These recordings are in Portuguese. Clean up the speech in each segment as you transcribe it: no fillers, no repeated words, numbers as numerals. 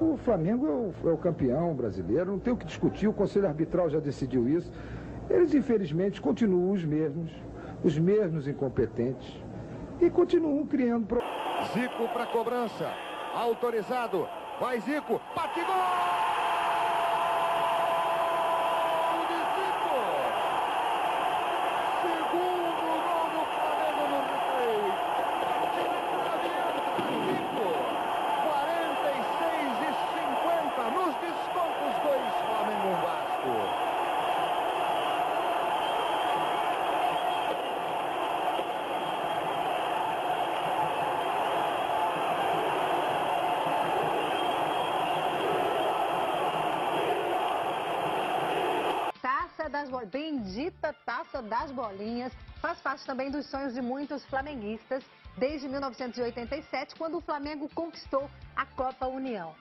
O Flamengo é o campeão brasileiro, não tem o que discutir, o Conselho Arbitral já decidiu isso. Eles, infelizmente, continuam os mesmos incompetentes, e continuam criando problemas. Zico para cobrança, autorizado, vai Zico, bate gol! Bendita Taça das Bolinhas faz parte também dos sonhos de muitos flamenguistas desde 1987, quando o Flamengo conquistou a Copa União.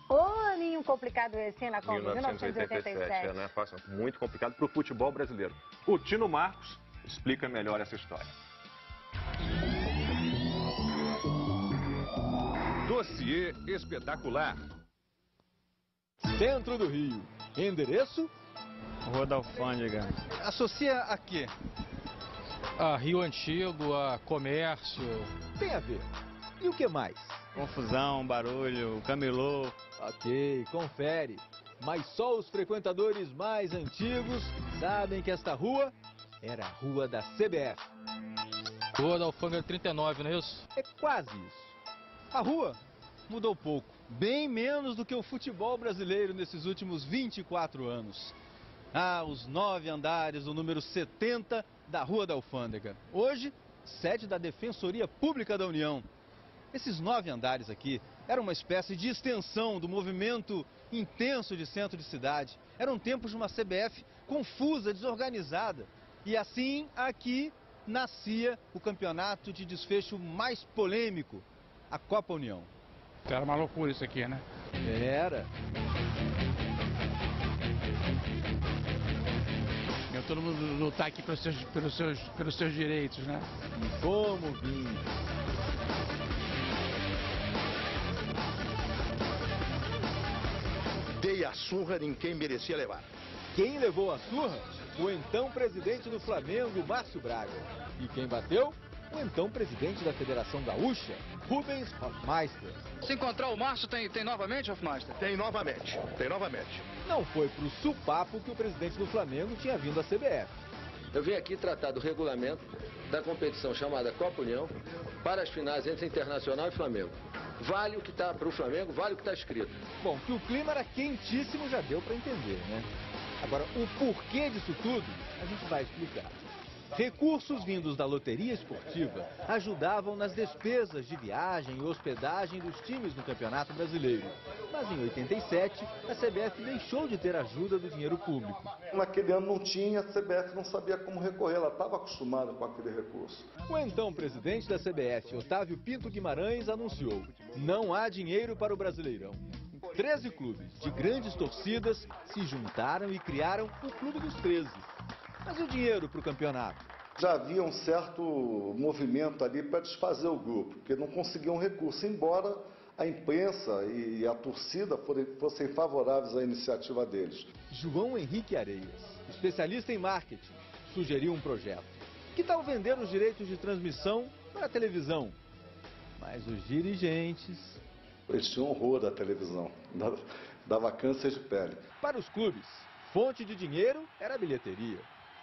Ô, aninho complicado esse, hein, na Copa? 1987. Né? Muito complicado para o futebol brasileiro. O Tino Marcos explica melhor essa história. Dossiê espetacular. Centro do Rio. Endereço? Rua da Alfândega. Associa a quê? A Rio Antigo, a comércio. Tem a ver. E o que mais? Confusão, barulho, camelô. Ok, confere. Mas só os frequentadores mais antigos sabem que esta rua era a rua da CBF. Rua da Alfândega 39, não é isso? É quase isso. A rua mudou pouco. Bem menos do que o futebol brasileiro nesses últimos 24 anos. Os 9 andares do número 70 da Rua da Alfândega. Hoje, sede da Defensoria Pública da União. Esses 9 andares aqui eram uma espécie de extensão do movimento intenso de centro de cidade. Eram tempos de uma CBF confusa, desorganizada. E assim, aqui nascia o campeonato de desfecho mais polêmico, a Copa União. Era uma loucura isso aqui, né? Era. Todo mundo lutar aqui pelos seus direitos, né? Como vim. Dei a surra em quem merecia levar. Quem levou a surra? O então presidente do Flamengo, Márcio Braga. E quem bateu? O então presidente da Federação Gaúcha, Rubens Hofmeister. Se encontrar o Márcio, tem novamente, Hofmeister? Tem novamente. Não foi pro supapo que o presidente do Flamengo tinha vindo à CBF. Eu vim aqui tratar do regulamento da competição chamada Copa União para as finais entre Internacional e Flamengo. Vale o que está para o Flamengo, vale o que está escrito. Bom, que o clima era quentíssimo já deu para entender, né? Agora, o porquê disso tudo, a gente vai explicar. Recursos vindos da loteria esportiva ajudavam nas despesas de viagem e hospedagem dos times no Campeonato Brasileiro. Mas em 87, a CBF deixou de ter ajuda do dinheiro público. Naquele ano não tinha, a CBF não sabia como recorrer, ela estava acostumada com aquele recurso. O então presidente da CBF, Otávio Pinto Guimarães, anunciou: não há dinheiro para o Brasileirão. 13 clubes de grandes torcidas se juntaram e criaram o Clube dos 13. Mas e o dinheiro para o campeonato? Já havia um certo movimento ali para desfazer o grupo, porque não conseguiam recurso, embora a imprensa e a torcida fossem favoráveis à iniciativa deles. João Henrique Areias, especialista em marketing, sugeriu um projeto. Que tal vender os direitos de transmissão para a televisão? Mas os dirigentes... Eles tinham horror da televisão, dava câncer de pele. Para os clubes, fonte de dinheiro era a bilheteria.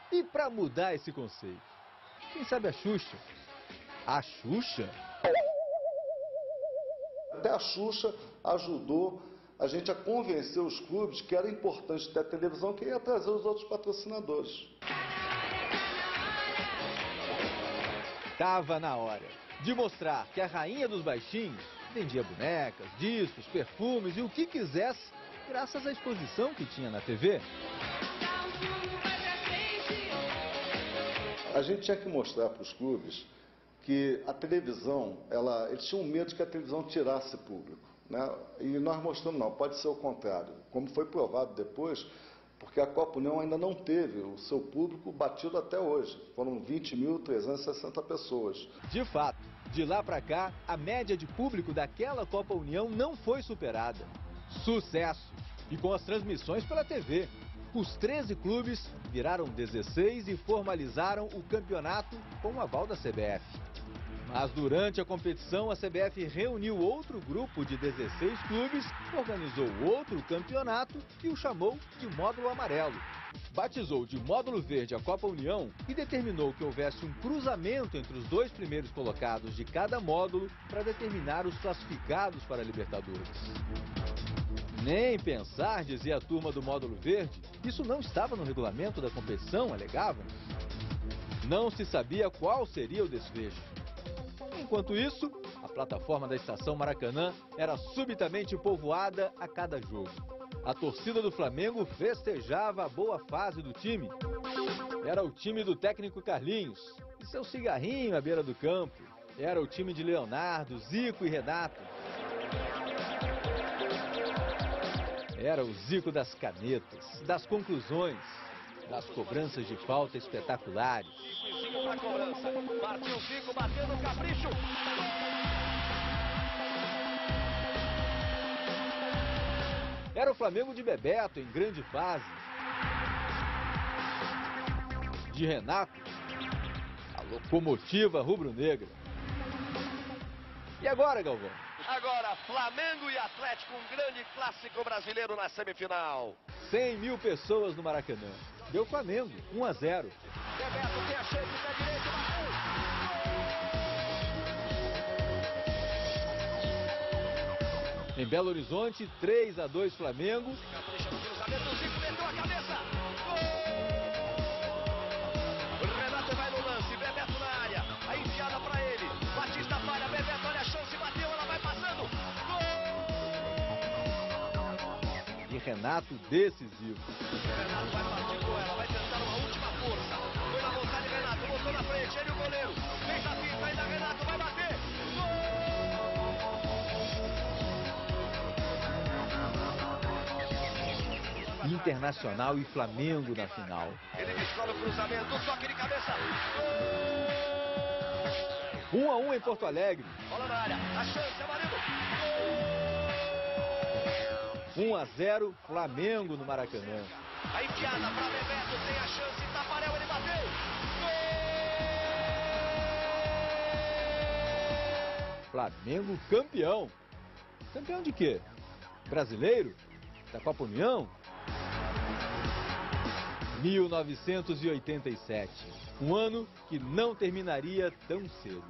E para mudar esse conceito, quem sabe a Xuxa? A Xuxa? Até a Xuxa ajudou a gente a convencer os clubes que era importante ter a televisão, que ia trazer os outros patrocinadores. Estava na hora de mostrar que a rainha dos baixinhos vendia bonecas, discos, perfumes e o que quisesse, graças à exposição que tinha na TV. A gente tinha que mostrar para os clubes que a televisão, eles tinham medo de que a televisão tirasse público, né? E nós mostramos, não, pode ser o contrário. Como foi provado depois, porque a Copa União ainda não teve o seu público batido até hoje. Foram 20.360 pessoas. De fato, de lá para cá, a média de público daquela Copa União não foi superada. Sucesso! E com as transmissões pela TV. Os 13 clubes viraram 16 e formalizaram o campeonato com o aval da CBF. Mas durante a competição, a CBF reuniu outro grupo de 16 clubes, organizou outro campeonato e o chamou de Módulo Amarelo. Batizou de Módulo Verde a Copa União e determinou que houvesse um cruzamento entre os 2 primeiros colocados de cada módulo para determinar os classificados para a Libertadores. Nem pensar, dizia a turma do Módulo Verde, isso não estava no regulamento da competição, alegavam. Não se sabia qual seria o desfecho. Enquanto isso, a plataforma da Estação Maracanã era subitamente povoada a cada jogo. A torcida do Flamengo festejava a boa fase do time. Era o time do técnico Carlinhos e seu cigarrinho à beira do campo. Era o time de Leonardo, Zico e Renato. Era o Zico das canetas, das conclusões, das cobranças de falta espetaculares. Partiu Zico, bateu no capricho. Era o Flamengo de Bebeto em grande fase. De Renato, a locomotiva rubro-negra. E agora, Galvão? Agora, Flamengo e Atlético, um grande clássico brasileiro na semifinal. 100 mil pessoas no Maracanã. Deu Flamengo, 1-0. Bebeto tem a chance, pé direito, Em Belo Horizonte, 3-2 Flamengo. Capricha no cruzamento, o Zico meteu a cabeça. Gol! Renato vai no lance, Bebeto na área. A enfiada pra ele. Batista falha, Bebeto olha a chance, bateu, ela vai passando. Gol! E Renato decisivo. Renato vai partir com ela, vai tentar uma última força. Foi na vontade, Renato, botou na frente, ele e o goleiro. Fez a finta, ainda Renato vai bater. Gol! Internacional e Flamengo na final. Ele escola o cruzamento, toque de cabeça. 1-1 em Porto Alegre. Bola na área, a chance, Amarildo. 1-0 Flamengo no Maracanã. A enfiada para Bebeto, tem a chance, Tafarel, ele bateu. Flamengo campeão. Campeão de quê? Brasileiro? Da Copa União? 1987, um ano que não terminaria tão cedo.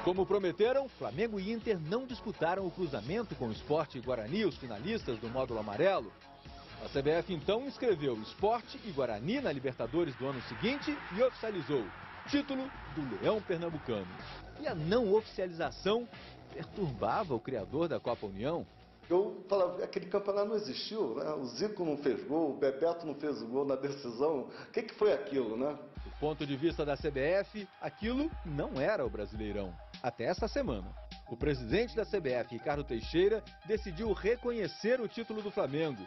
Como prometeram, Flamengo e Inter não disputaram o cruzamento com o Sport e Guarani, os finalistas do módulo amarelo. A CBF então inscreveu Sport e Guarani na Libertadores do ano seguinte e oficializou título do Leão Pernambucano. E a não oficialização perturbava o criador da Copa União. Eu falava, aquele campeonato não existiu, né? O Zico não fez gol, o Bebeto não fez o gol na decisão. O que foi aquilo, né? Do ponto de vista da CBF, aquilo não era o Brasileirão. Até esta semana. O presidente da CBF, Ricardo Teixeira, decidiu reconhecer o título do Flamengo.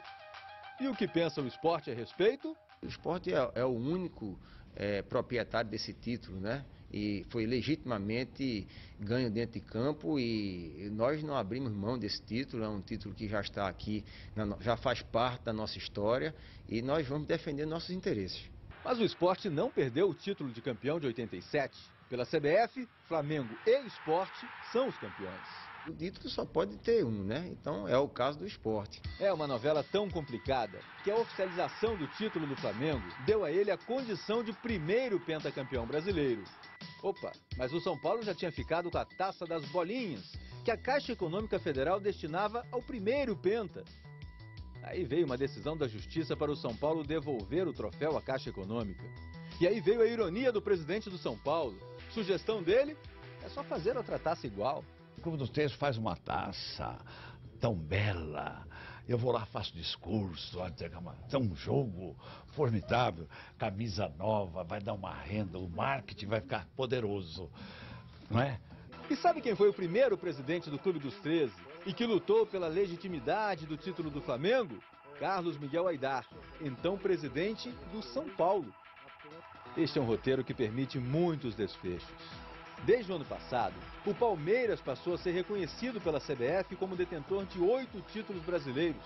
E o que pensa o Sport a respeito? O Sport é o único proprietário desse título, né? E foi legitimamente ganho dentro de campo e nós não abrimos mão desse título, é um título que já está aqui, já faz parte da nossa história e nós vamos defender nossos interesses. Mas o Sport não perdeu o título de campeão de 87. Pela CBF, Flamengo e Sport são os campeões. O título só pode ter um, né? Então é o caso do Sport. É uma novela tão complicada que a oficialização do título do Flamengo deu a ele a condição de primeiro pentacampeão brasileiro. Opa, mas o São Paulo já tinha ficado com a taça das bolinhas, que a Caixa Econômica Federal destinava ao primeiro penta. Aí veio uma decisão da Justiça para o São Paulo devolver o troféu à Caixa Econômica. E aí veio a ironia do presidente do São Paulo. Sugestão dele é só fazer outra taça igual. O Clube dos 13 faz uma taça tão bela. Eu vou lá, faço discurso, um jogo formidável, camisa nova, vai dar uma renda, o marketing vai ficar poderoso, não é? E sabe quem foi o primeiro presidente do Clube dos 13 e que lutou pela legitimidade do título do Flamengo? Carlos Miguel Aidar, então presidente do São Paulo. Este é um roteiro que permite muitos desfechos. Desde o ano passado, o Palmeiras passou a ser reconhecido pela CBF como detentor de 8 títulos brasileiros.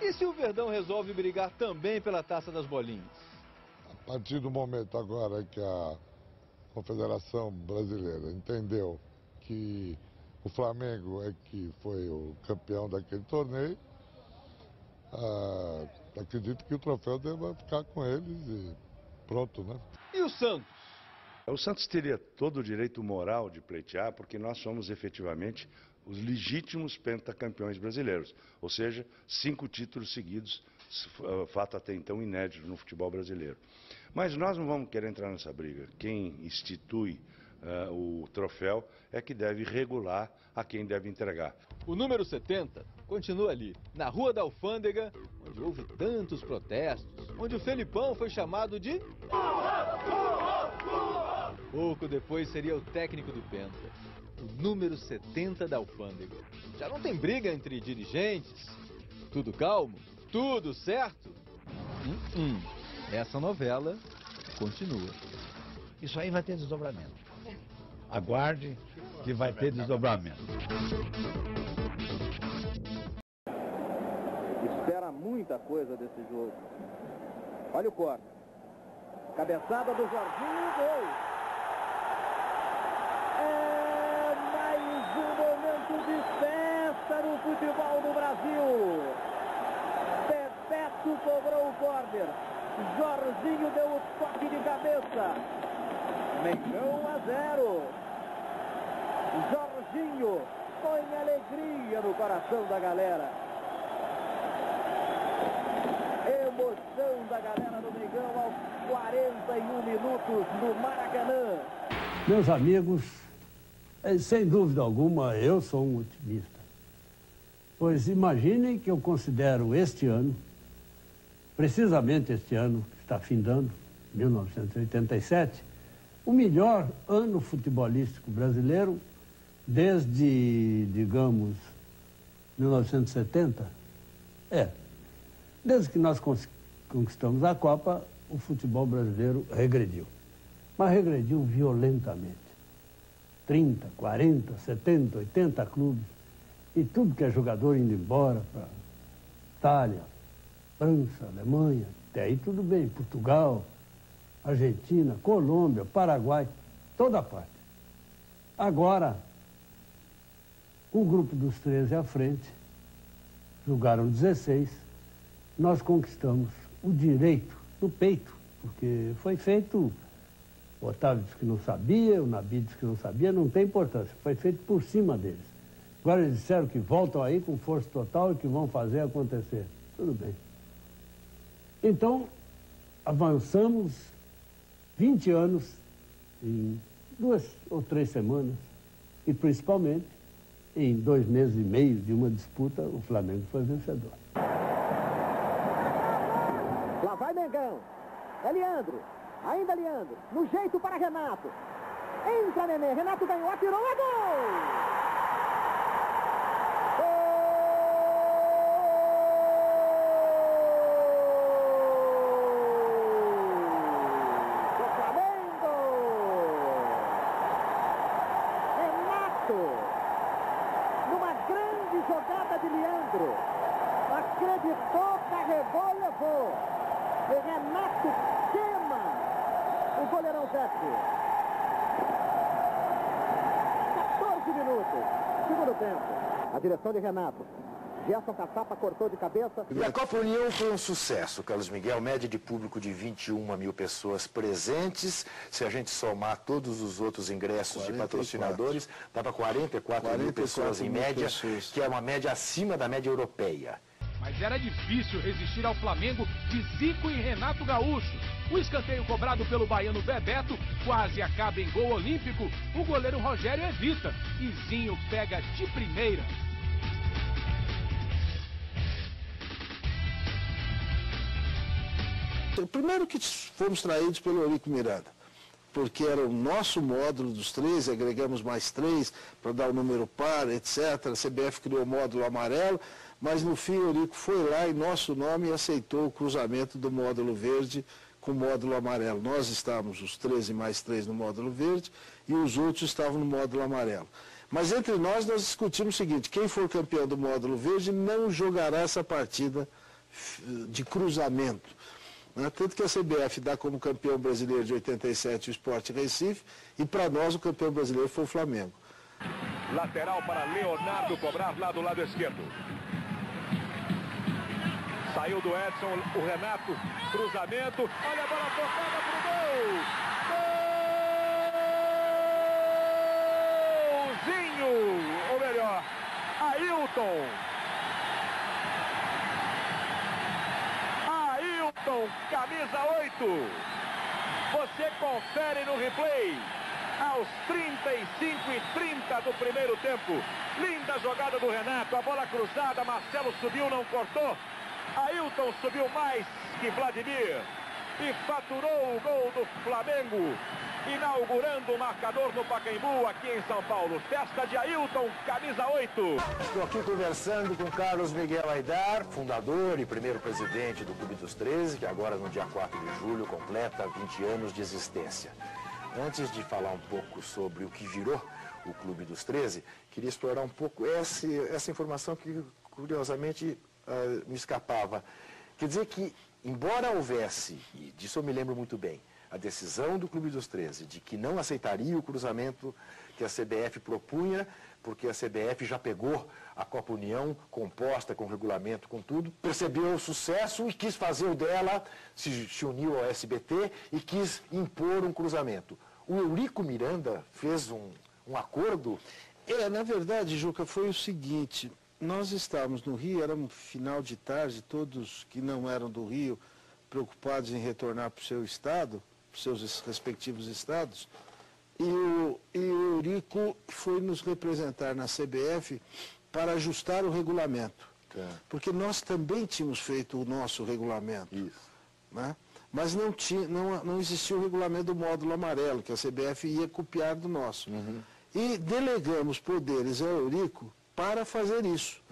E se o Verdão resolve brigar também pela Taça das Bolinhas? A partir do momento agora que a Confederação Brasileira entendeu que o Flamengo é que foi o campeão daquele torneio, acredito que o troféu deva ficar com eles e pronto, né? E o Santos? O Santos teria todo o direito moral de pleitear, porque nós somos efetivamente os legítimos pentacampeões brasileiros, ou seja, 5 títulos seguidos, fato até então inédito no futebol brasileiro. Mas nós não vamos querer entrar nessa briga. Quem institui o troféu é que deve regular a quem deve entregar. O número 70 continua ali, na Rua da Alfândega, onde houve tantos protestos, onde o Felipão foi chamado de... Pouco depois seria o técnico do Penta, o número 70 da Alfândega. Já não tem briga entre dirigentes? Tudo calmo? Tudo certo? Essa novela continua. Isso aí vai ter desdobramento. Aguarde que vai ter desdobramento. Espera muita coisa desse jogo. Olha o corte. Cabeçada do Jorginho, gol. É mais um momento de festa no futebol do Brasil. Bebeto cobrou o córner. Jorginho deu o toque de cabeça. Mengão 1-0. Jorginho põe alegria no coração da galera. Emoção da galera do Mengão aos 41 minutos no Maracanã. Meus amigos, sem dúvida alguma, eu sou um otimista. Pois imaginem que eu considero este ano, precisamente este ano que está findando, 1987, o melhor ano futebolístico brasileiro desde, digamos, 1970. Desde que nós conquistamos a Copa, o futebol brasileiro regrediu. Mas regrediu violentamente. 30, 40, 70, 80 clubes. E tudo que é jogador indo embora para Itália, França, Alemanha, até aí tudo bem. Portugal, Argentina, Colômbia, Paraguai, toda parte. Agora, o grupo dos 13 à frente, jogaram 16, nós conquistamos o direito no peito, porque foi feito, o Otávio disse que não sabia, o Nabi disse que não sabia, não tem importância, foi feito por cima deles. Agora eles disseram que voltam aí com força total e que vão fazer acontecer. Tudo bem. Então, avançamos 20 anos em 2 ou 3 semanas e, principalmente, em 2 meses e meio de uma disputa, o Flamengo foi vencedor. Lá vai Mengão. É Leandro. Ainda Leandro. No jeito para Renato. Entra Nenê. Renato ganhou, atirou, é gol! Numa grande jogada de Leandro, acreditou, carregou, levou. E Renato queima o goleirão Zete. 14 minutos, segundo tempo. A direção de Renato. Gerson Caçapa cortou de cabeça. E a Copa União foi um sucesso, Carlos Miguel. Média de público de 21 mil pessoas presentes. Se a gente somar todos os outros ingressos 44. De patrocinadores, dá para 44 mil pessoas em média, que é uma média acima da média europeia. Mas era difícil resistir ao Flamengo de Zico e Renato Gaúcho. O escanteio cobrado pelo baiano Bebeto quase acaba em gol olímpico. O goleiro Rogério evita e Zinho pega de primeira. Primeiro que fomos traídos pelo Eurico Miranda, porque era o nosso módulo dos 3, agregamos mais 3 para dar o número par, etc. A CBF criou o módulo amarelo, mas no fim o Eurico foi lá em nosso nome e aceitou o cruzamento do módulo verde com módulo amarelo. Nós estávamos, os 13 mais 3, no módulo verde, e os outros estavam no módulo amarelo. Mas entre nós discutimos o seguinte: quem for campeão do módulo verde não jogará essa partida de cruzamento. Né? Tanto que a CBF dá como campeão brasileiro de 87 o Sport Recife, e para nós o campeão brasileiro foi o Flamengo. Lateral para Leonardo cobrar lá do lado esquerdo. Saiu do Edson, o Renato, cruzamento, olha a bola tocada pro gol! Golzinho! Ou melhor, Ailton! Ailton, camisa 8! Você confere no replay. Aos 35:30 do primeiro tempo. Linda jogada do Renato, a bola cruzada, Marcelo subiu, não cortou. Ailton subiu mais que Vladimir e faturou o gol do Flamengo, inaugurando o marcador no Pacaembu, aqui em São Paulo. Festa de Ailton, camisa 8. Estou aqui conversando com Carlos Miguel Aidar, fundador e primeiro presidente do Clube dos 13, que agora no dia 4 de julho completa 20 anos de existência. Antes de falar um pouco sobre o que virou o Clube dos 13, queria explorar um pouco essa informação que, curiosamente, me escapava. Quer dizer que, embora houvesse, e disso eu me lembro muito bem, a decisão do Clube dos 13 de que não aceitaria o cruzamento que a CBF propunha, porque a CBF já pegou a Copa União composta com regulamento, com tudo, percebeu o sucesso e quis fazer o dela, se uniu ao SBT e quis impor um cruzamento. O Eurico Miranda fez um acordo? Na verdade, Juca, foi o seguinte: nós estávamos no Rio, era um final de tarde, todos que não eram do Rio preocupados em retornar para o seu estado, para os seus respectivos estados, e o Eurico foi nos representar na CBF para ajustar o regulamento. Tá. Porque nós também tínhamos feito o nosso regulamento. Isso. Né? Mas não existia o regulamento do módulo amarelo, que a CBF ia copiar do nosso. Uhum. E delegamos poderes ao Eurico para fazer isso.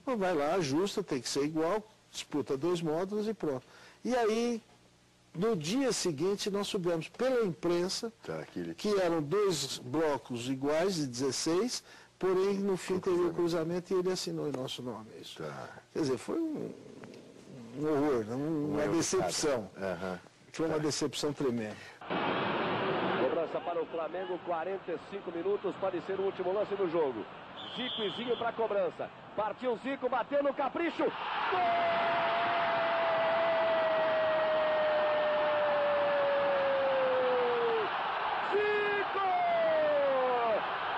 Então, vai lá, ajusta, tem que ser igual, disputa 2 módulos e pronto. E aí, no dia seguinte, nós soubemos pela imprensa que eram 2 blocos iguais de 16, porém, no fim teve o cruzamento e ele assinou em nosso nome. Isso. Quer dizer, foi um horror, uma decepção. Foi uma decepção tremenda. Cobrança para o Flamengo, 45 minutos, pode ser o último lance do jogo. Zico e Zinho para a cobrança. Partiu Zico, bateu no capricho. Gol! Zico!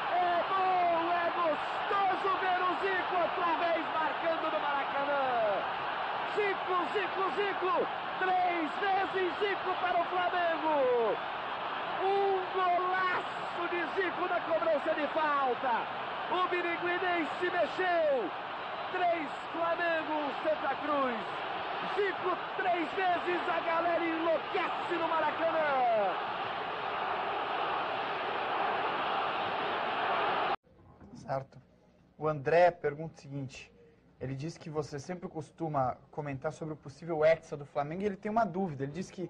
É bom, é gostoso ver o Zico outra vez marcando no Maracanã. Zico, 3 vezes Zico para o Flamengo. Um golaço de Zico na cobrança de falta. O biriguinense mexeu. 3 Flamengo, 1 Santa Cruz. Zico 3 vezes, a galera enlouquece no Maracanã. Certo. O André pergunta o seguinte: ele diz que você sempre costuma comentar sobre o possível hexa do Flamengo e ele tem uma dúvida. Ele diz que,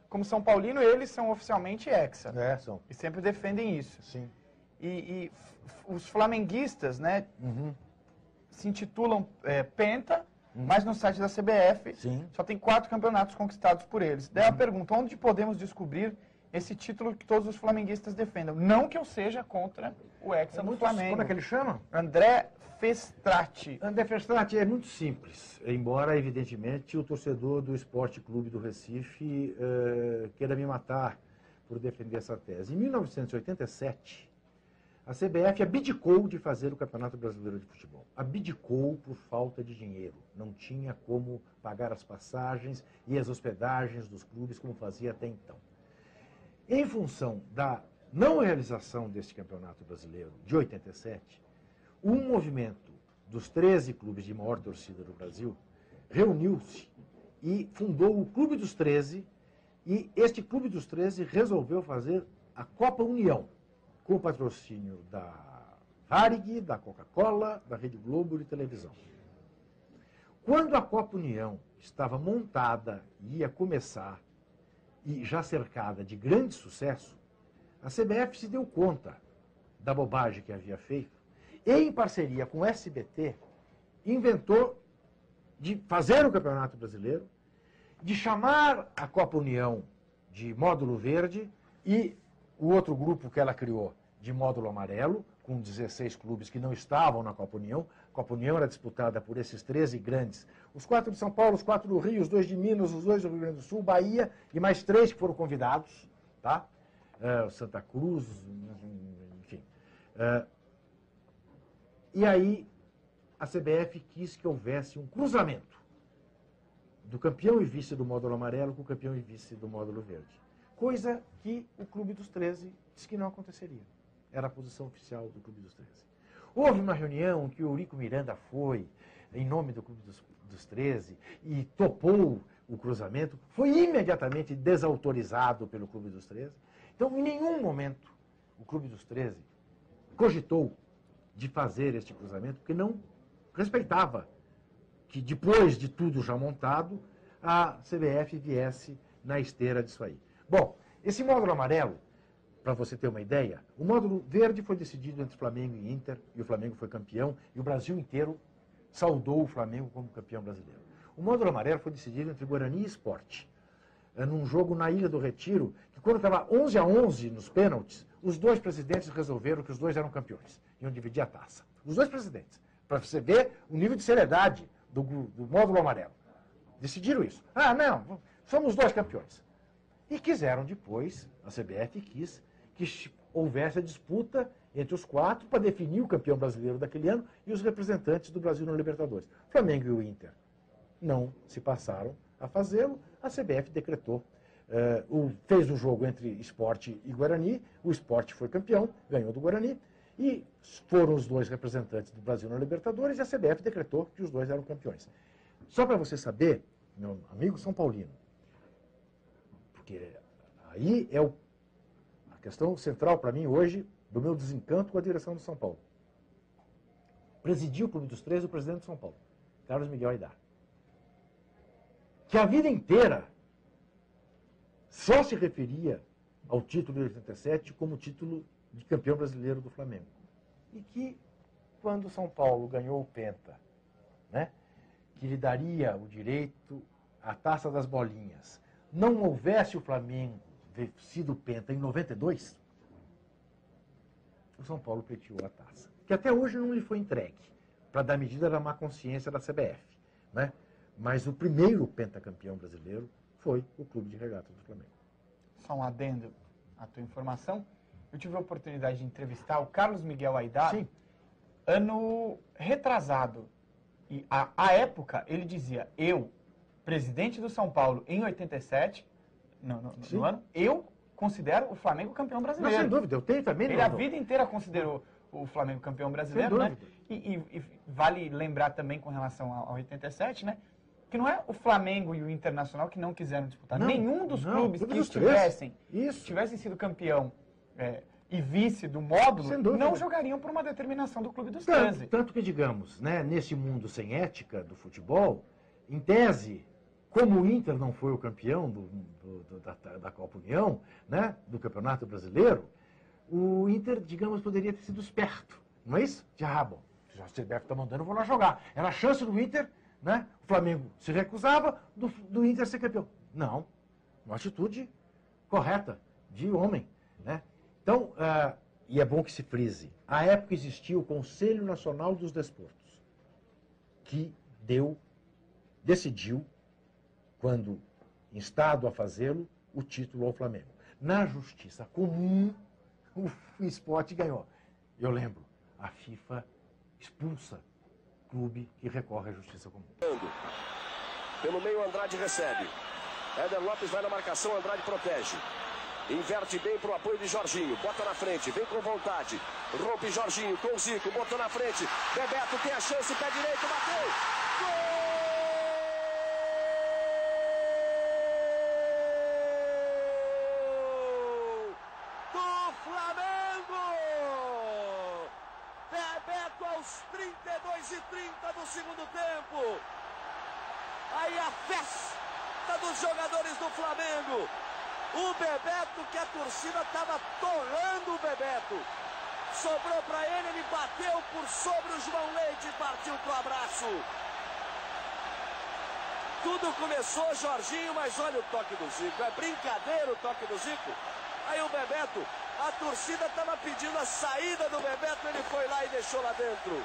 como São Paulino, eles são oficialmente hexa. São. E sempre defendem isso. Sim. E os flamenguistas, né, se intitulam penta, mas no site da CBF só tem 4 campeonatos conquistados por eles. Daí a pergunta: onde podemos descobrir esse título que todos os flamenguistas defendam? Não que eu seja contra o hexa do Flamengo. Como é que ele chama? André Festrati. André Festrati é muito simples, embora, evidentemente, o torcedor do Esporte Clube do Recife queira me matar por defender essa tese. Em 1987, a CBF abdicou de fazer o Campeonato Brasileiro de Futebol. Abdicou por falta de dinheiro. Não tinha como pagar as passagens e as hospedagens dos clubes como fazia até então. Em função da não realização deste Campeonato Brasileiro de 87, um movimento dos 13 clubes de maior torcida do Brasil reuniu-se e fundou o Clube dos 13, e este Clube dos 13 resolveu fazer a Copa União, com o patrocínio da Varig, da Coca-Cola, da Rede Globo de televisão. Quando a Copa União estava montada e ia começar, e já cercada de grande sucesso, a CBF se deu conta da bobagem que havia feito e, em parceria com o SBT, inventou de fazer o Campeonato Brasileiro, de chamar a Copa União de módulo verde e o outro grupo que ela criou de módulo amarelo, com 16 clubes que não estavam na Copa União. A Copa União era disputada por esses 13 grandes. Os 4 de São Paulo, os 4 do Rio, os 2 de Minas, os 2 do Rio Grande do Sul, Bahia e mais 3 que foram convidados, tá? Santa Cruz, enfim. E aí a CBF quis que houvesse um cruzamento do campeão e vice do módulo amarelo com o campeão e vice do módulo verde. Coisa que o Clube dos 13 disse que não aconteceria. Era a posição oficial do Clube dos 13. Houve uma reunião que o Eurico Miranda foi, em nome do Clube dos 13, e topou o cruzamento, foi imediatamente desautorizado pelo Clube dos 13. Então, em nenhum momento, o Clube dos 13 cogitou de fazer este cruzamento, porque não respeitava que, depois de tudo já montado, a CBF viesse na esteira disso aí. Bom, esse módulo amarelo, para você ter uma ideia, o módulo verde foi decidido entre Flamengo e Inter, e o Flamengo foi campeão, e o Brasil inteiro saudou o Flamengo como campeão brasileiro. O módulo amarelo foi decidido entre Guarani e Sport, num jogo na Ilha do Retiro, que quando estava 11-11 nos pênaltis, os dois presidentes resolveram que os dois eram campeões, iam dividir a taça. Os dois presidentes, para você ver o nível de seriedade do módulo amarelo. Decidiram isso. Ah, não, somos os dois campeões. E quiseram depois, a CBF quis, que houvesse a disputa entre os 4 para definir o campeão brasileiro daquele ano e os representantes do Brasil na Libertadores. Flamengo e o Inter não se passaram a fazê-lo, a CBF decretou, fez o jogo entre Sport e Guarani, o Sport foi campeão, ganhou do Guarani, e foram os dois representantes do Brasil na Libertadores e a CBF decretou que os dois eram campeões. Só para você saber, meu amigo São Paulino, porque aí é a questão central para mim hoje do meu desencanto com a direção do São Paulo. Presidiu o Clube dos 13 o presidente de São Paulo, Carlos Miguel Aidar, que a vida inteira só se referia ao título de 87 como título de campeão brasileiro do Flamengo. E que, quando o São Paulo ganhou o Penta, né, que lhe daria o direito à Taça das Bolinhas, não houvesse o Flamengo sido Penta em 92, o São Paulo pleiteou a taça, que até hoje não lhe foi entregue, para dar medida da má consciência da CBF, né? Mas o primeiro pentacampeão brasileiro foi o Clube de Regatas do Flamengo. Só um adendo à tua informação. Eu tive a oportunidade de entrevistar o Carlos Miguel Aidar, sim, ano retrasado. E à época ele dizia, eu, presidente do São Paulo em 87, no ano, eu considero o Flamengo campeão brasileiro. Não, sem dúvida, eu tenho também. Ele a vida inteira considerou o Flamengo campeão brasileiro, né? E vale lembrar também com relação ao 87, né? Que não é o Flamengo e o Internacional que não quiseram disputar. Não, nenhum dos clubes que tivessem sido campeão e vice do módulo não jogariam por uma determinação do Clube dos 13. Tanto que, digamos, né, nesse mundo sem ética do futebol, em tese, como o Inter não foi o campeão da Copa União, né, do Campeonato Brasileiro, o Inter, digamos, poderia ter sido esperto. Não é isso? Bom, já o CBF está mandando, eu vou lá jogar. Era a chance do Inter, né? O Flamengo se recusava do Inter ser campeão. Não, uma atitude correta, de homem, né? Então, e é bom que se frise, à época existia o Conselho Nacional dos Desportos, que decidiu, quando instado a fazê-lo, o título ao Flamengo. Na justiça comum, o Sport ganhou. Eu lembro, a FIFA expulsa clube que recorre à justiça comum. Pelo meio, Andrade recebe. Éder Lopes vai na marcação, Andrade protege. Inverte bem para o apoio de Jorginho. Bota na frente, vem com vontade. Rompe Jorginho com o Zico, botou na frente. Bebeto tem a chance, pé direito, bateu. Gol! Do Flamengo! Bebeto aos 32:30 do segundo tempo. Aí a festa dos jogadores do Flamengo. O Bebeto, que a torcida estava torrando o Bebeto. Sobrou para ele, ele bateu por sobre o João Leite e partiu pro abraço. Tudo começou, Jorginho, mas olha o toque do Zico. É brincadeira o toque do Zico. Aí o Bebeto, a torcida estava pedindo a saída do Bebeto, ele foi lá e deixou lá dentro.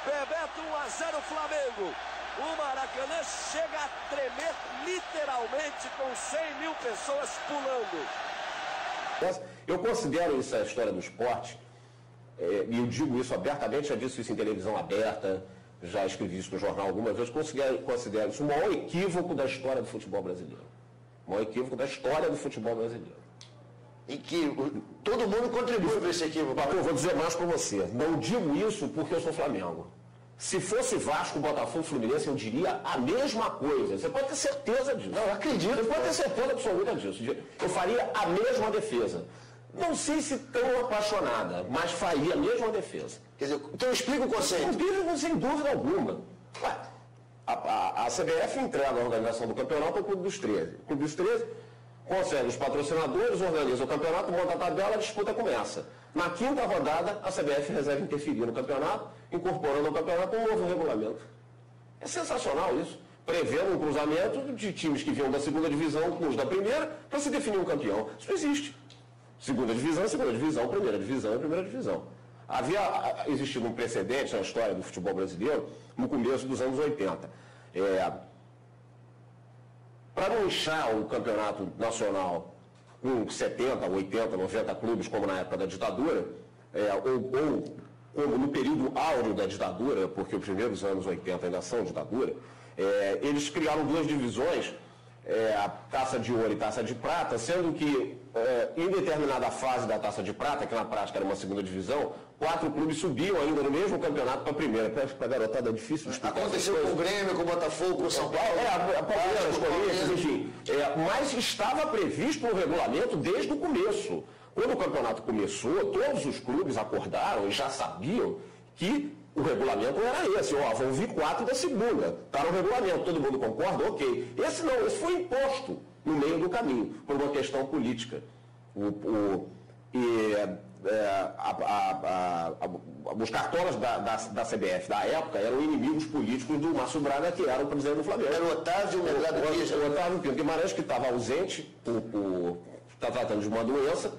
Bebeto 1-0 Flamengo. O Maracanã chega a tremer literalmente com 100 mil pessoas pulando. Eu considero essa história do esporte, e eu digo isso abertamente, já disse isso em televisão aberta, já escrevi isso no jornal algumas vezes, considero isso o maior equívoco da história do futebol brasileiro. O maior equívoco da história do futebol brasileiro. E que todo mundo contribui para esse equívoco. Eu vou dizer mais para você. Não digo isso porque eu sou Flamengo. Se fosse Vasco, Botafogo, Fluminense, eu diria a mesma coisa. Você pode ter certeza disso. Não, eu acredito. Você pode ter certeza absoluta disso. Eu faria a mesma defesa. Não sei se tão apaixonada, mas faria a mesma defesa. Quer dizer, então explica o conceito. Sem dúvida alguma. Ué, a CBF entrega a organização do campeonato ao Clube dos 13. O Clube dos 13 consegue os patrocinadores, organiza o campeonato, monta a tabela, a disputa começa. Na quinta rodada, a CBF resolve interferir no campeonato, incorporando ao campeonato um novo regulamento. É sensacional isso. Prevendo um cruzamento de times que vinham da segunda divisão com os da primeira para se definir um campeão. Isso não existe. Segunda divisão, primeira divisão. Havia existido um precedente na história do futebol brasileiro no começo dos anos 80. Para não inchar o campeonato nacional com 70, 80, 90 clubes, como na época da ditadura, ou como no período áureo da ditadura, porque os primeiros anos 80 ainda são ditadura, eles criaram duas divisões, a taça de ouro e taça de prata, sendo que em determinada fase da taça de prata, que na prática era uma segunda divisão, 4 clubes subiam ainda no mesmo campeonato para a primeira. Para a garotada é difícil de explicar. Aconteceu com o Grêmio, com o Botafogo, com o São Paulo. Palmeiras, Corinthians, enfim. Mas estava previsto no regulamento desde o começo. Quando o campeonato começou, todos os clubes acordaram e já sabiam que o regulamento era esse. Vão vir 4 da segunda. Está no regulamento, todo mundo concorda? Ok. Esse não, esse foi imposto no meio do caminho, por uma questão política. Os cartolas da CBF da época eram inimigos políticos do Márcio Braga, que era o presidente do Flamengo. Era o Otávio Guimarães, que estava ausente, está tratando de uma doença,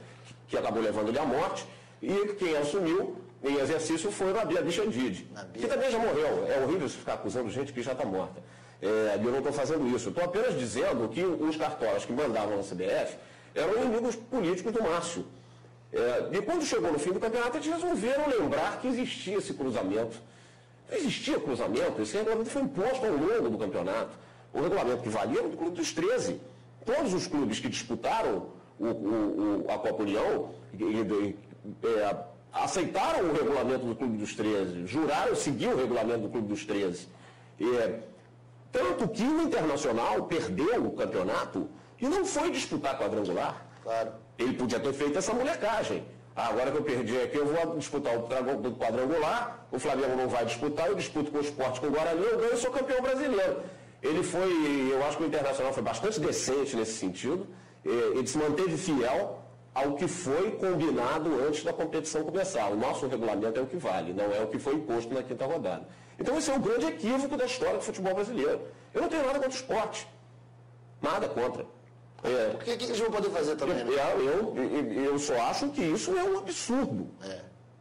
que acabou levando ele à morte, e quem assumiu em exercício foi o Nabia Bichedid, que também já morreu. É horrível você ficar acusando gente que já está morta. Eu não estou fazendo isso. Estou apenas dizendo que os cartolas que mandavam na CBF eram inimigos políticos do Márcio. E quando chegou no fim do campeonato, eles resolveram lembrar que existia esse cruzamento. Não existia cruzamento, esse regulamento foi imposto ao longo do campeonato. O regulamento que valia era do Clube dos 13. Todos os clubes que disputaram a Copa União aceitaram o regulamento do Clube dos 13, juraram seguir o regulamento do Clube dos 13. Tanto que o Internacional perdeu o campeonato e não foi disputar quadrangular. Claro. Ele podia ter feito essa molecagem. Agora que eu perdi aqui, eu vou disputar o quadrangular, o Flamengo não vai disputar, eu disputo com o Sport, com o Guarani, eu ganho e sou campeão brasileiro. Ele foi, eu acho que o Internacional foi bastante decente nesse sentido, ele se manteve fiel ao que foi combinado antes da competição começar. O nosso regulamento é o que vale, não é o que foi imposto na quinta rodada. Então esse é um grande equívoco da história do futebol brasileiro. Eu não tenho nada contra o esporte. Nada contra. Por que eles vão poder fazer também? Né? Eu só acho que isso é um absurdo.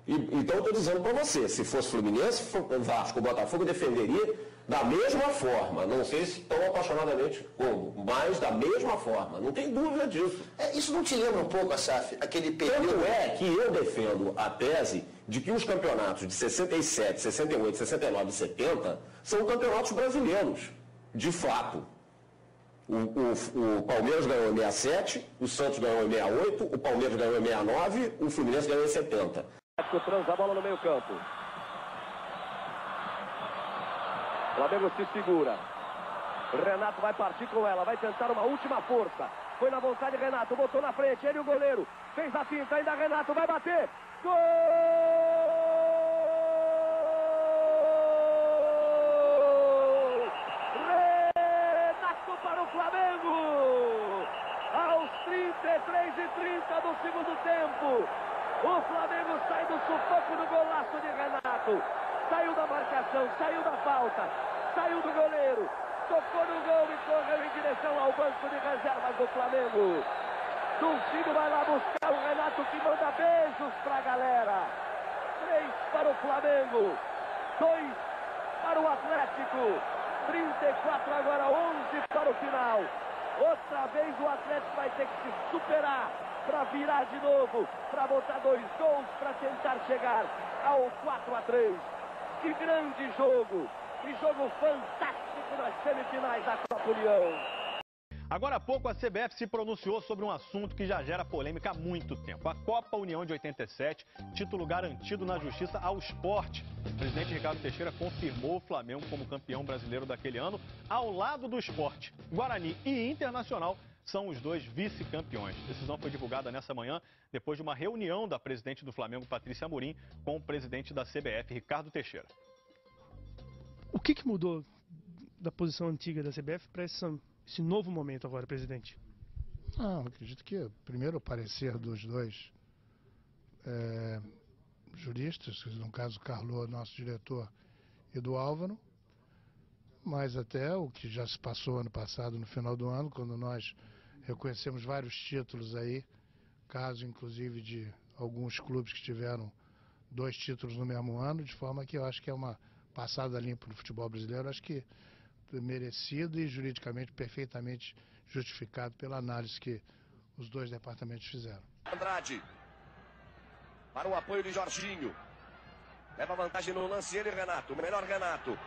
Então eu estou dizendo para você, se fosse Fluminense, Vasco, Botafogo, eu defenderia da mesma forma. Não sei se tão apaixonadamente como, mas da mesma forma. Não tem dúvida disso. Isso não te lembra um pouco, Assaf, aquele período? Tanto é que eu defendo a tese de que os campeonatos de 67, 68, 69 e 70 são campeonatos brasileiros, de fato. O Palmeiras ganhou em 67, o Santos ganhou em 68, o Palmeiras ganhou em 69, o Fluminense ganhou em 70. Transa a bola no meio campo. Flamengo se segura. Renato vai partir com ela, vai tentar uma última força. Foi na vontade Renato, botou na frente, ele e o goleiro. Fez a finta, ainda Renato vai bater. Gol! Renato para o Flamengo! Aos 37 goleiro. Tocou no gol e correu em direção ao banco de reservas do Flamengo. Dulcinho vai lá buscar o Renato, que manda beijos pra galera. 3 para o Flamengo, 2 para o Atlético. 34 agora, 11 para o final. Outra vez o Atlético vai ter que se superar para virar de novo, para botar 2 gols, para tentar chegar ao 4-3. Que grande jogo! Que jogo fantástico nas semifinais da Copa União. Agora há pouco a CBF se pronunciou sobre um assunto que já gera polêmica há muito tempo. A Copa União de 87, título garantido na justiça ao esporte. O presidente Ricardo Teixeira confirmou o Flamengo como campeão brasileiro daquele ano, ao lado do Sport. Guarani e Internacional são os 2 vice-campeões. A decisão foi divulgada nessa manhã, depois de uma reunião da presidente do Flamengo, Patrícia Amorim, com o presidente da CBF, Ricardo Teixeira. O que mudou da posição antiga da CBF para esse novo momento agora, presidente? Acredito que, primeiro, o parecer dos 2 juristas, no caso Carlo, nosso diretor, e do Álvaro, mas até o que já se passou ano passado, no final do ano, quando nós reconhecemos vários títulos aí, caso inclusive de alguns clubes que tiveram 2 títulos no mesmo ano, de forma que eu acho que é uma passada limpa no futebol brasileiro, acho que merecido e juridicamente perfeitamente justificado pela análise que os 2 departamentos fizeram. Andrade, para o apoio de Jorginho, leva vantagem no lance ele e Renato, o melhor Renato.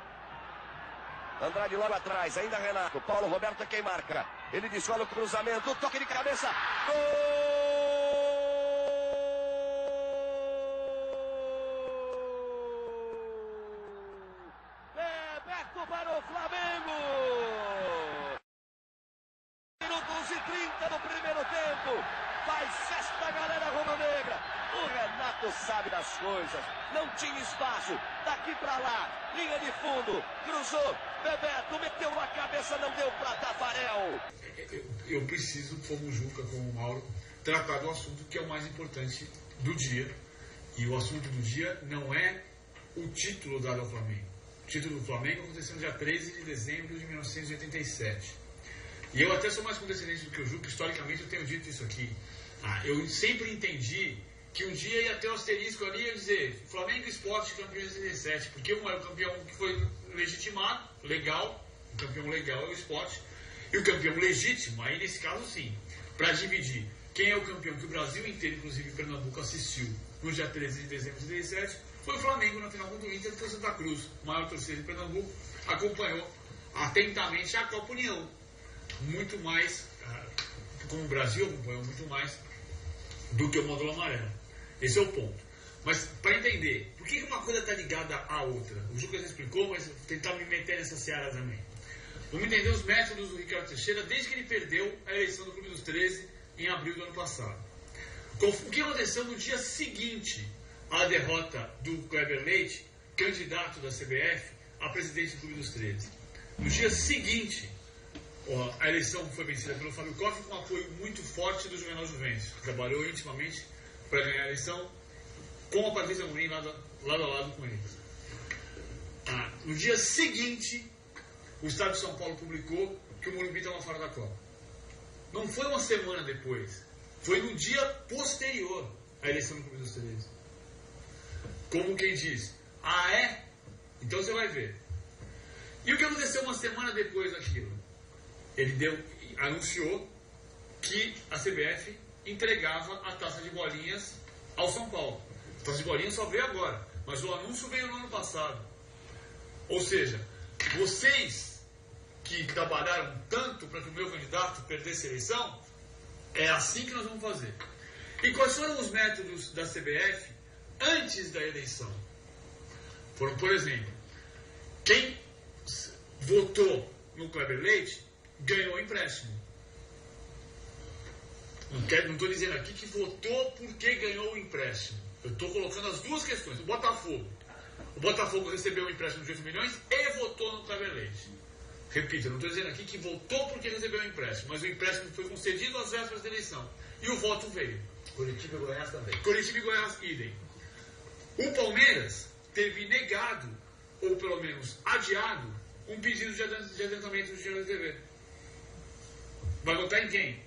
Andrade logo atrás, ainda Renato, Paulo Roberto é quem marca, ele descola o cruzamento, toque de cabeça, gol! Para o Flamengo! Minutos e 30 do primeiro tempo. Faz festa a galera rubro-negra. O Renato sabe das coisas. Não tinha espaço. Daqui pra lá. Linha de fundo. Cruzou. Bebeto meteu na cabeça. Não deu pra Tafarel. Eu preciso, como Juca, como Mauro, tratar do assunto que é o mais importante do dia. E o assunto do dia não é o título dado ao Flamengo. O título do Flamengo aconteceu no dia 13 de dezembro de 1987. E eu até sou mais condescendente do que o Juca, historicamente eu tenho dito isso aqui. Eu sempre entendi que um dia ia ter um asterisco ali e ia dizer Flamengo e Sport campeão de 87, porque um é o campeão que foi legitimado, legal, o campeão legal é o Sport, e o campeão legítimo, aí nesse caso sim, para dividir quem é o campeão que o Brasil inteiro, inclusive Pernambuco, assistiu no dia 13 de dezembro de 87, foi o Flamengo na final contra o Inter, foi Santa Cruz, maior torcida de Pernambuco, acompanhou atentamente a Copa União. Muito mais, como o Brasil acompanhou muito mais do que o módulo amarelo. Esse é o ponto. Mas para entender, por que uma coisa está ligada à outra? O Juca já explicou, mas vou tentar me meter nessa seara também. Vamos entender os métodos do Ricardo Teixeira desde que ele perdeu a eleição do Clube dos 13 em abril do ano passado. O que aconteceu no dia seguinte à derrota do Kleber Leite, candidato da CBF a presidente do Clube dos 13. No dia seguinte, a eleição foi vencida pelo Fábio Koff com um apoio muito forte do Juvenal Juventus, que trabalhou intimamente para ganhar a eleição com a Patrícia Amorim lado a lado com eles. No dia seguinte, o Estado de São Paulo publicou que o Morumbi estava fora da Copa. Não foi uma semana depois, foi no dia posterior à eleição do Clube dos 13. Como quem diz, é? Então você vai ver. E o que aconteceu uma semana depois daquilo? Ele anunciou que a CBF entregava a taça de bolinhas ao São Paulo. A taça de bolinhas só veio agora, mas o anúncio veio no ano passado. Ou seja, vocês que trabalharam tanto para que o meu candidato perdesse a eleição, é assim que nós vamos fazer. E quais foram os métodos da CBF antes da eleição? Foram, por exemplo, quem votou no Kleber Leite ganhou empréstimo. Não estou dizendo aqui que votou porque ganhou o empréstimo. Eu estou colocando as duas questões. O Botafogo recebeu um empréstimo de 8 milhões e votou no Kleber Leite. Repito, eu não estou dizendo aqui que votou porque recebeu um empréstimo, mas o empréstimo foi concedido às vésperas da eleição. E o voto veio. Curitiba e Goiás também. Curitiba e Goiás, idem. O Palmeiras teve negado, ou pelo menos adiado, um pedido de adiantamento do dinheiro da TV. Vai votar em quem?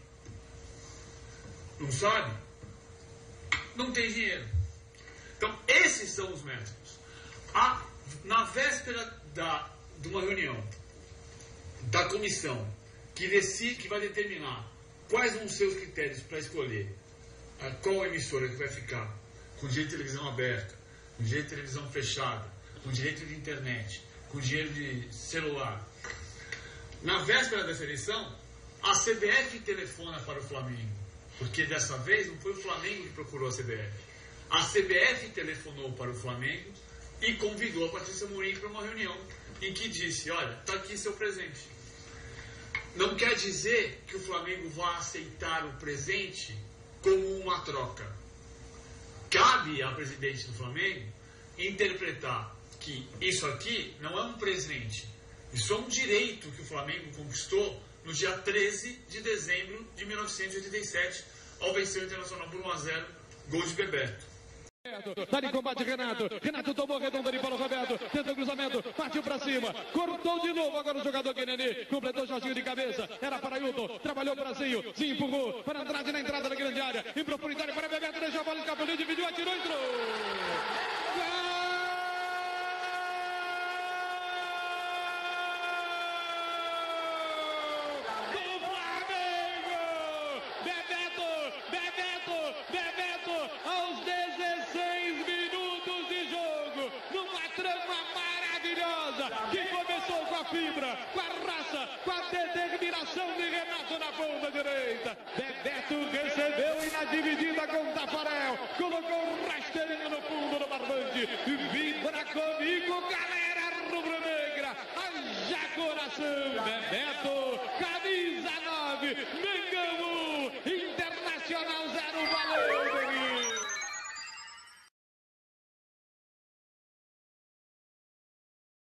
Não sabe? Não tem dinheiro. Então, esses são os métodos. Na véspera de uma reunião da comissão que vai determinar quais vão ser os critérios para escolher qual emissora que vai ficar com direito de televisão aberta, com direito de televisão fechada, com direito de internet, com direito de celular. Na véspera dessa eleição, a CBF telefona para o Flamengo, porque dessa vez não foi o Flamengo que procurou a CBF. A CBF telefonou para o Flamengo e convidou a Patrícia Amorim para uma reunião em que disse, olha, está aqui seu presente. Não quer dizer que o Flamengo vá aceitar o presente como uma troca. Cabe à presidente do Flamengo interpretar que isso aqui não é um presente, isso é um direito que o Flamengo conquistou no dia 13 de dezembro de 1987, ao vencer o Internacional por 1-0, gol de Bebeto. Tá em combate Renato. Renato tomou redonda ali para o Roberto. Tenta o cruzamento, partiu para cima. Cortou de novo agora o jogador Guilherme. Completou Jorginho de cabeça. Era para Ailton. Trabalhou para Zinho. Se empurrou para Andrade na entrada da grande área. Em profundidade para Bebeto. Deixou a bola escapar. Dividiu, atirou, entrou. Gol! Que começou com a fibra, com a raça, com a determinação de Renato na ponta direita. Bebeto recebeu e na dividida com Tafarel, colocou o rasteirinho no fundo do barbante. Vibra comigo, galera rubro-negra. Haja coração, Bebeto, camisa 9, Mengão 1, Internacional 0, valeu!